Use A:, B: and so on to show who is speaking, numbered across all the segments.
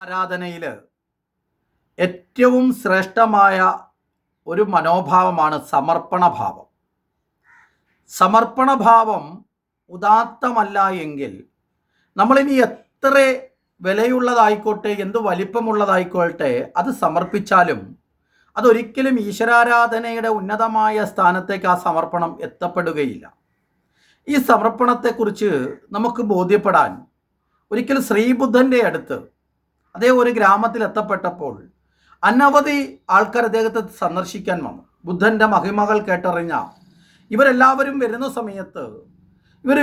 A: ആരാധനയിൽ ഏറ്റവും ശ്രേഷ്ഠമായ ഒരു മനോഭാവമാണ് സമർപ്പണഭാവം. സമർപ്പണഭാവം ഉദാത്തമല്ല എങ്കിൽ നമ്മളിനി എത്ര വിലയുള്ളതായിക്കോട്ടെ, എന്ത് വലിപ്പമുള്ളതായിക്കോട്ടെ, അത് സമർപ്പിച്ചാലും അതൊരിക്കലും ഈശ്വരാരാധനയുടെ ഉന്നതമായ സ്ഥാനത്തേക്ക് ആ സമർപ്പണം എത്തപ്പെടുകയില്ല. ഈ സമർപ്പണത്തെക്കുറിച്ച് നമുക്ക് ബോധ്യപ്പെടാൻ ഒരിക്കൽ ശ്രീബുദ്ധൻ്റെ അടുത്ത് അദ്ദേഹം ഒരു ഗ്രാമത്തിൽ എത്തപ്പെട്ടപ്പോൾ അനവധി ആൾക്കാർ അദ്ദേഹത്തെ സന്ദർശിക്കാൻ വന്നു. ബുദ്ധൻ്റെ മഹിമകൾ കേട്ടറിഞ്ഞ ഇവരെല്ലാവരും വരുന്ന സമയത്ത് ഇവർ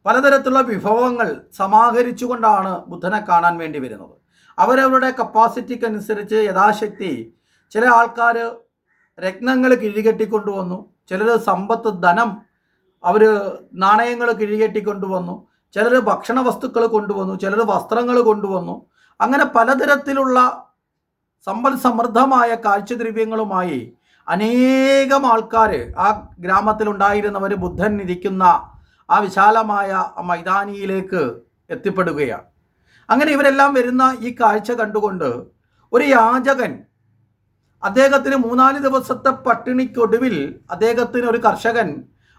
A: പലതരത്തിലുള്ള വിഭവങ്ങൾ സമാഹരിച്ചുകൊണ്ടാണ് ബുദ്ധനെ കാണാൻ വേണ്ടി വരുന്നത്. അവരവരുടെ കപ്പാസിറ്റിക്ക് അനുസരിച്ച് യഥാശക്തി ചില ആൾക്കാർ രത്നങ്ങൾ കിഴികെട്ടിക്കൊണ്ടുവന്നു, ചിലർ സമ്പത്ത് ധനം അവർ നാണയങ്ങൾ കിഴികെട്ടിക്കൊണ്ടുവന്നു, ചിലർ ഭക്ഷണ വസ്തുക്കൾ കൊണ്ടുവന്നു, ചിലർ വസ്ത്രങ്ങൾ കൊണ്ടുവന്നു. അങ്ങനെ പലതരത്തിലുള്ള സമ്പൽ സമൃദ്ധമായ കാഴ്ചദ്രവ്യങ്ങളുമായി അനേകം ആൾക്കാർ ആ ഗ്രാമത്തിലുണ്ടായിരുന്നവർ ബുദ്ധൻ ഇരിക്കുന്ന ആ വിശാലമായ മൈതാനിയിലേക്ക് എത്തിപ്പെടുകയാണ്. അങ്ങനെ ഇവരെല്ലാം വരുന്ന ഈ കാഴ്ച കണ്ടുകൊണ്ട് ഒരു യാചകൻ അദ്ദേഹത്തിന് 3-4 ദിവസത്തെ പട്ടിണിക്കൊടുവിൽ അദ്ദേഹത്തിന് ഒരു കർഷകൻ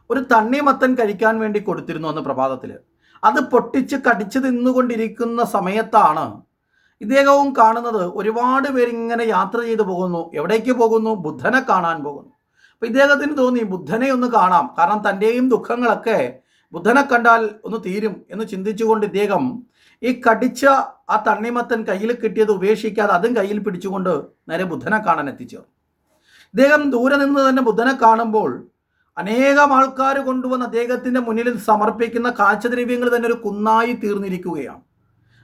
A: ഒരു തണ്ണിമത്തൻ കഴിക്കാൻ വേണ്ടി കൊടുത്തിരുന്നു അന്ന് പ്രഭാതത്തിൽ. അത് പൊട്ടിച്ച് കടിച്ചു തിന്നുകൊണ്ടിരിക്കുന്ന സമയത്താണ് ഇദ്ദേഹവും കാണുന്നത് ഒരുപാട് പേരിങ്ങനെ യാത്ര ചെയ്തു പോകുന്നു. എവിടേക്ക് പോകുന്നു? ബുദ്ധനെ കാണാൻ പോകുന്നു. അപ്പോൾ ഇദ്ദേഹത്തിന് തോന്നി ബുദ്ധനെ ഒന്ന് കാണാം, കാരണം തൻ്റെയും ദുഃഖങ്ങളൊക്കെ ബുദ്ധനെ കണ്ടാൽ ഒന്ന് തീരും എന്ന് ചിന്തിച്ചുകൊണ്ട് ഇദ്ദേഹം ഈ കടിച്ച ആ തണ്ണിമത്തൻ കയ്യിൽ കിട്ടിയത് ഉപേക്ഷിക്കാതെ അതും കയ്യിൽ പിടിച്ചുകൊണ്ട് നേരെ ബുദ്ധനെ കാണാൻ എത്തിച്ചേർന്നു. ഇദ്ദേഹം ദൂരെ നിന്ന് തന്നെ ബുദ്ധനെ കാണുമ്പോൾ അനേകം ആൾക്കാർ കൊണ്ടുവന്ന് അദ്ദേഹത്തിൻ്റെ മുന്നിൽ സമർപ്പിക്കുന്ന കാഴ്ചദ്രവ്യങ്ങൾ തന്നെ ഒരു കുന്നായി തീർന്നിരിക്കുകയാണ്.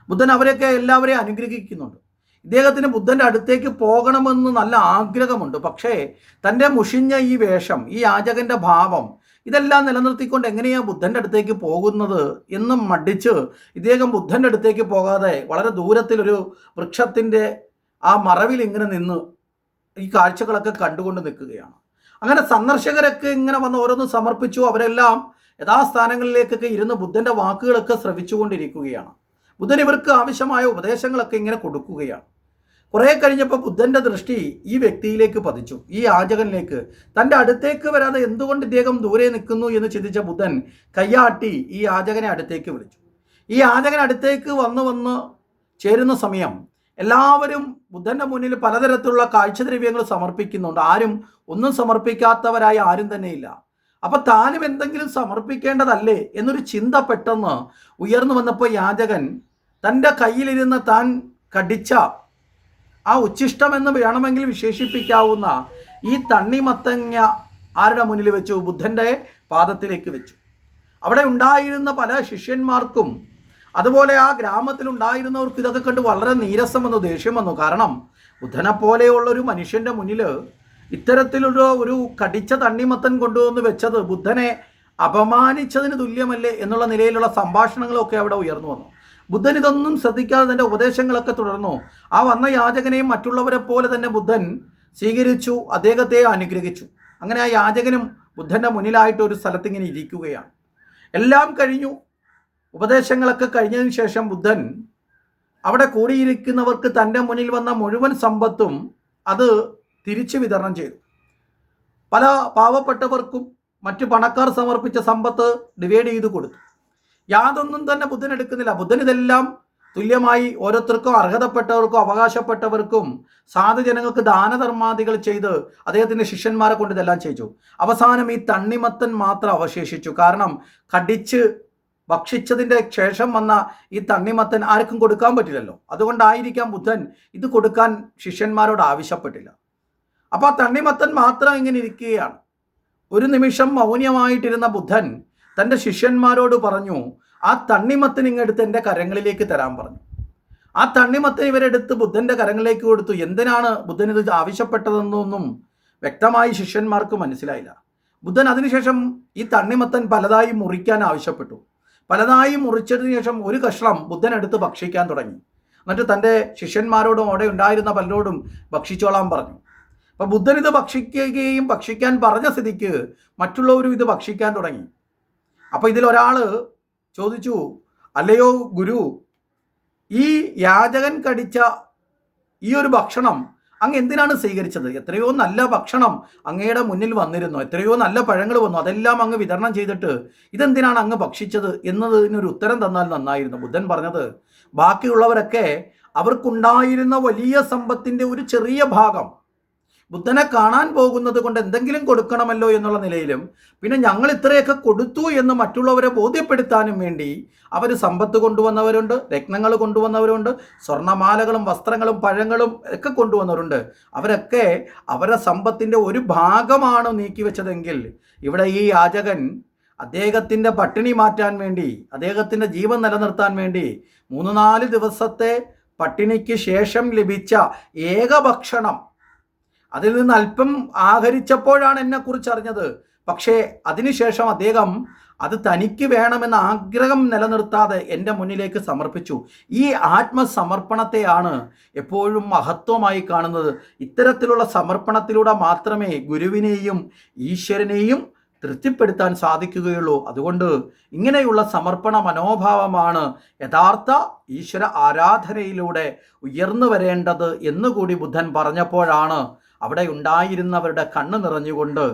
A: ബുദ്ധൻ അവരെയൊക്കെ എല്ലാവരെയും അനുഗ്രഹിക്കുന്നുണ്ട്. ഇദ്ദേഹത്തിന് ബുദ്ധൻ്റെ അടുത്തേക്ക് പോകണമെന്ന് നല്ല ആഗ്രഹമുണ്ട്. പക്ഷേ തൻ്റെ മുഷിഞ്ഞ ഈ വേഷം, ഈ യാചകൻ്റെ ഭാവം, ഇതെല്ലാം നിലനിർത്തിക്കൊണ്ട് എങ്ങനെയാണ് ബുദ്ധൻ്റെ അടുത്തേക്ക് പോകുന്നത് എന്നും മടിച്ച് ഇദ്ദേഹം ബുദ്ധൻ്റെ അടുത്തേക്ക് പോകാതെ വളരെ ദൂരത്തിലൊരു വൃക്ഷത്തിൻ്റെ ആ മറവിൽ ഇങ്ങനെ നിന്ന് ഈ കാഴ്ചകളൊക്കെ കണ്ടുകൊണ്ട് നിൽക്കുകയാണ്. അങ്ങനെ സന്ദർശകരൊക്കെ ഇങ്ങനെ വന്ന് ഓരോന്ന് സമർപ്പിച്ചു. അവരെല്ലാം യഥാസ്ഥാനങ്ങളിലേക്കൊക്കെ ഇരുന്ന് ബുദ്ധൻ്റെ വാക്കുകളൊക്കെ ശ്രവിച്ചുകൊണ്ടിരിക്കുകയാണ്. ബുദ്ധൻ ഇവർക്ക് ആവശ്യമായ ഉപദേശങ്ങളൊക്കെ ഇങ്ങനെ കൊടുക്കുകയാണ്. കുറേ കഴിഞ്ഞപ്പോൾ ബുദ്ധൻ്റെ ദൃഷ്ടി ഈ വ്യക്തിയിലേക്ക് പതിച്ചു, ഈ യാചകനിലേക്ക്. തൻ്റെ അടുത്തേക്ക് വരാതെ എന്തുകൊണ്ട് ഇദ്ദേഹം ദൂരെ നിൽക്കുന്നു എന്ന് ചിന്തിച്ച ബുദ്ധൻ കയ്യാട്ടി ഈ യാചകനെ അടുത്തേക്ക് വിളിച്ചു. ഈ യാചകൻ അടുത്തേക്ക് വന്ന് ചേരുന്ന സമയം എല്ലാവരും ബുദ്ധൻ്റെ മുന്നിൽ പലതരത്തിലുള്ള കാഴ്ചദ്രവ്യങ്ങൾ സമർപ്പിക്കുന്നുണ്ട്. ആരും ഒന്നും സമർപ്പിക്കാത്തവരായി ആരും തന്നെയില്ല. അപ്പം താനും എന്തെങ്കിലും സമർപ്പിക്കേണ്ടതല്ലേ എന്നൊരു ചിന്ത പെട്ടെന്ന് ഉയർന്നു വന്നപ്പോൾ യാചകൻ തൻ്റെ കയ്യിലിരുന്ന് താൻ കടിച്ച ആ ഉച്ഛിഷ്ടമെന്ന് വേണമെങ്കിൽ വിശേഷിപ്പിക്കാവുന്ന ഈ തണ്ണിമത്തങ്ങ ആരുടെ മുന്നിൽ വെച്ചു? ബുദ്ധൻ്റെ പാദത്തിലേക്ക് വെച്ചു. അവിടെ ഉണ്ടായിരുന്ന പല ശിഷ്യന്മാർക്കും അതുപോലെ ആ ഗ്രാമത്തിലുണ്ടായിരുന്നവർക്ക് ഇതൊക്കെ കണ്ട് വളരെ നീരസം വന്നു, ദേഷ്യം വന്നു. കാരണം ബുദ്ധനെ പോലെയുള്ളൊരു മനുഷ്യൻ്റെ മുന്നിൽ ഇത്തരത്തിലൊരു കടിച്ച തണ്ണിമത്തൻ കൊണ്ടുവന്ന് വെച്ചത് ബുദ്ധനെ അപമാനിച്ചതിന് തുല്യമല്ലേ എന്നുള്ള നിലയിലുള്ള സംഭാഷണങ്ങളൊക്കെ അവിടെ ഉയർന്നു വന്നു. ബുദ്ധൻ ഇതൊന്നും ശ്രദ്ധിക്കാതെ തൻ്റെ ഉപദേശങ്ങളൊക്കെ തുടർന്നു. ആ വന്ന യാചകനെയും മറ്റുള്ളവരെ പോലെ തന്നെ ബുദ്ധൻ സ്വീകരിച്ചു, അദ്ദേഹത്തെ അനുഗ്രഹിച്ചു. അങ്ങനെ ആ യാചകനും ബുദ്ധൻ്റെ മുന്നിലായിട്ട് ഒരു സ്ഥലത്തിങ്ങനെ ഇരിക്കുകയാണ്. എല്ലാം കഴിഞ്ഞു. ഉപദേശങ്ങളൊക്കെ കഴിഞ്ഞതിന് ശേഷം ബുദ്ധൻ അവിടെ കൂടിയിരിക്കുന്നവർക്ക് തൻ്റെ മുന്നിൽ വന്ന മുഴുവൻ സമ്പത്തും അത് തിരിച്ചു വിതരണം ചെയ്തു. പല പാവപ്പെട്ടവർക്കും മറ്റു പണക്കാർ സമർപ്പിച്ച സമ്പത്ത് ഡിവൈഡ് ചെയ്ത് കൊടുത്തു. യാതൊന്നും തന്നെ ബുദ്ധൻ എടുക്കുന്നില്ല. ബുദ്ധൻ ഇതെല്ലാം തുല്യമായി ഓരോരുത്തർക്കും അർഹതപ്പെട്ടവർക്കും അവകാശപ്പെട്ടവർക്കും സാധുജനങ്ങൾക്ക് ദാനധർമാദികൾ ചെയ്ത് അദ്ദേഹത്തിൻ്റെ ശിഷ്യന്മാരെ കൊണ്ട് ഇതെല്ലാം ചെയ്തു. അവസാനം ഈ തണ്ണിമത്തൻ മാത്രം അവശേഷിച്ചു. കാരണം കടിച്ച് ഭക്ഷിച്ചതിൻ്റെ ശേഷം വന്ന ഈ തണ്ണിമത്തൻ ആർക്കും കൊടുക്കാൻ പറ്റില്ലല്ലോ. അതുകൊണ്ടായിരിക്കാം ബുദ്ധൻ ഇത് കൊടുക്കാൻ ശിഷ്യന്മാരോട് ആവശ്യപ്പെട്ടില്ല. അപ്പോൾ ആ തണ്ണിമത്തൻ മാത്രം ഇങ്ങനെ ഇരിക്കുകയാണ്. ഒരു നിമിഷം മൗനമായിട്ടിരുന്ന ബുദ്ധൻ തൻ്റെ ശിഷ്യന്മാരോട് പറഞ്ഞു, ആ തണ്ണിമത്തൻ ഇങ്ങെടുത്ത് എൻ്റെ കരങ്ങളിലേക്ക് തരാൻ പറഞ്ഞു. ആ തണ്ണിമത്തൻ ഇവരെടുത്ത് ബുദ്ധൻ്റെ കരങ്ങളിലേക്ക് കൊടുത്തു. എന്തിനാണ് ബുദ്ധൻ ഇത് ആവശ്യപ്പെട്ടതെന്നൊന്നും വ്യക്തമായി ശിഷ്യന്മാർക്ക് മനസ്സിലായില്ല. ബുദ്ധൻ അതിനുശേഷം ഈ തണ്ണിമത്തൻ പലതായി മുറിക്കാൻ ആവശ്യപ്പെട്ടു. പലതായി മുറിച്ചതിന് ശേഷം ഒരു കഷ്ണം ബുദ്ധൻ എടുത്ത് ഭക്ഷിക്കാൻ തുടങ്ങി. എന്നിട്ട് തൻ്റെ ശിഷ്യന്മാരോടും അവിടെ ഉണ്ടായിരുന്ന പലരോടും ഭക്ഷിച്ചോളാൻ പറഞ്ഞു. അപ്പോൾ ബുദ്ധൻ ഇത് ഭക്ഷിക്കുകയും ഭക്ഷിക്കാൻ പറഞ്ഞ സ്ഥിതിക്ക് മറ്റുള്ളവരും ഇത് ഭക്ഷിക്കാൻ തുടങ്ങി. അപ്പോൾ ഇതിലൊരാൾ ചോദിച്ചു, അല്ലയോ ഗുരു, ഈ യാചകൻ കടിച്ച ഈ ഒരു ഭക്ഷണം അങ്ങ് എന്തിനാണ് സ്വീകരിച്ചത്? എത്രയോ നല്ല ഭക്ഷണം അങ്ങയുടെ മുന്നിൽ വന്നിരുന്നു, എത്രയോ നല്ല പഴങ്ങൾ വന്നു, അതെല്ലാം അങ്ങ് വിതരണം ചെയ്തിട്ട് ഇതെന്തിനാണ് അങ്ങ് ഭക്ഷിച്ചത് എന്നതിനൊരു ഉത്തരം തന്നാൽ നന്നായിരുന്നു. ബുദ്ധൻ പറഞ്ഞത്, ബാക്കിയുള്ളവരൊക്കെ അവർക്കുണ്ടായിരുന്ന വലിയ സമ്പത്തിൻ്റെ ഒരു ചെറിയ ഭാഗം ബുദ്ധനെ കാണാൻ പോകുന്നത് കൊണ്ട് എന്തെങ്കിലും കൊടുക്കണമല്ലോ എന്നുള്ള നിലയിലും, പിന്നെ ഞങ്ങൾ ഇത്രയൊക്കെ കൊടുത്തു എന്ന് മറ്റുള്ളവരെ ബോധ്യപ്പെടുത്താനും വേണ്ടി അവർ സമ്പത്ത് കൊണ്ടുവന്നവരുണ്ട്, രത്നങ്ങൾ കൊണ്ടുവന്നവരുണ്ട്, സ്വർണ്ണമാലകളും വസ്ത്രങ്ങളും പഴങ്ങളും ഒക്കെ കൊണ്ടുവന്നവരുണ്ട്. അവരൊക്കെ അവരുടെ സമ്പത്തിൻ്റെ ഒരു ഭാഗമാണ് നീക്കിവെച്ചതെങ്കിൽ ഇവിടെ ഈ യാചകൻ അദ്ദേഹത്തിൻ്റെ പട്ടിണി മാറ്റാൻ വേണ്ടി, അദ്ദേഹത്തിൻ്റെ ജീവൻ നിലനിർത്താൻ വേണ്ടി 3-4 ദിവസത്തെ പട്ടിണിക്ക് ശേഷം ലഭിച്ച ഏക ഭക്ഷണം, അതിൽ നിന്ന് അല്പം ആഹരിച്ചപ്പോഴാണ് എന്നെക്കുറിച്ച് അറിഞ്ഞത്. പക്ഷേ അതിനുശേഷം അദ്ദേഹം അത് തനിക്ക് വേണമെന്ന ആഗ്രഹം നിലനിർത്താതെ എൻ്റെ മുന്നിലേക്ക് സമർപ്പിച്ചു. ഈ ആത്മസമർപ്പണത്തെയാണ് എപ്പോഴും മഹത്വമായി കാണുന്നത്. ഇത്തരത്തിലുള്ള സമർപ്പണത്തിലൂടെ മാത്രമേ ഗുരുവിനെയും ഈശ്വരനെയും തൃപ്തിപ്പെടുത്താൻ സാധിക്കുകയുള്ളൂ. അതുകൊണ്ട് ഇങ്ങനെയുള്ള സമർപ്പണ മനോഭാവമാണ് യഥാർത്ഥ ഈശ്വര ആരാധനയിലൂടെ ഉയർന്നു വരേണ്ടത് എന്നുകൂടി ബുദ്ധൻ പറഞ്ഞപ്പോഴാണ് അവിടെ ഉണ്ടായിരുന്നവരുടെ കണ്ണ് നിറഞ്ഞുകൊണ്ട്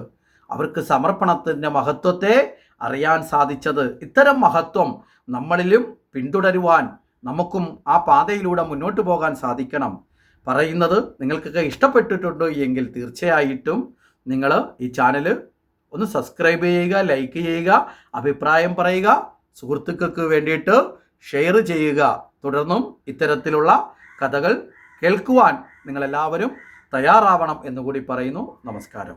A: അവർക്ക് സമർപ്പണത്തിൻ്റെ മഹത്വത്തെ അറിയാൻ സാധിച്ചത്. ഇത്തരം മഹത്വം നമ്മളിലും പിന്തുടരുവാൻ നമുക്കും ആ പാതയിലൂടെ മുന്നോട്ട് പോകാൻ സാധിക്കണം. പറയുന്നത് നിങ്ങൾക്കൊക്കെ ഇഷ്ടപ്പെട്ടിട്ടുണ്ട് എങ്കിൽ തീർച്ചയായിട്ടും നിങ്ങൾ ഈ ചാനൽ ഒന്ന് സബ്സ്ക്രൈബ് ചെയ്യുക, ലൈക്ക് ചെയ്യുക, അഭിപ്രായം പറയുക, സുഹൃത്തുക്കൾക്ക് വേണ്ടിയിട്ട് ഷെയർ ചെയ്യുക. തുടർന്നും ഇത്തരത്തിലുള്ള കഥകൾ കേൾക്കുവാൻ നിങ്ങളെല്ലാവരും തയ്യാറാവണം എന്നുകൂടി പറയുന്നു. നമസ്കാരം.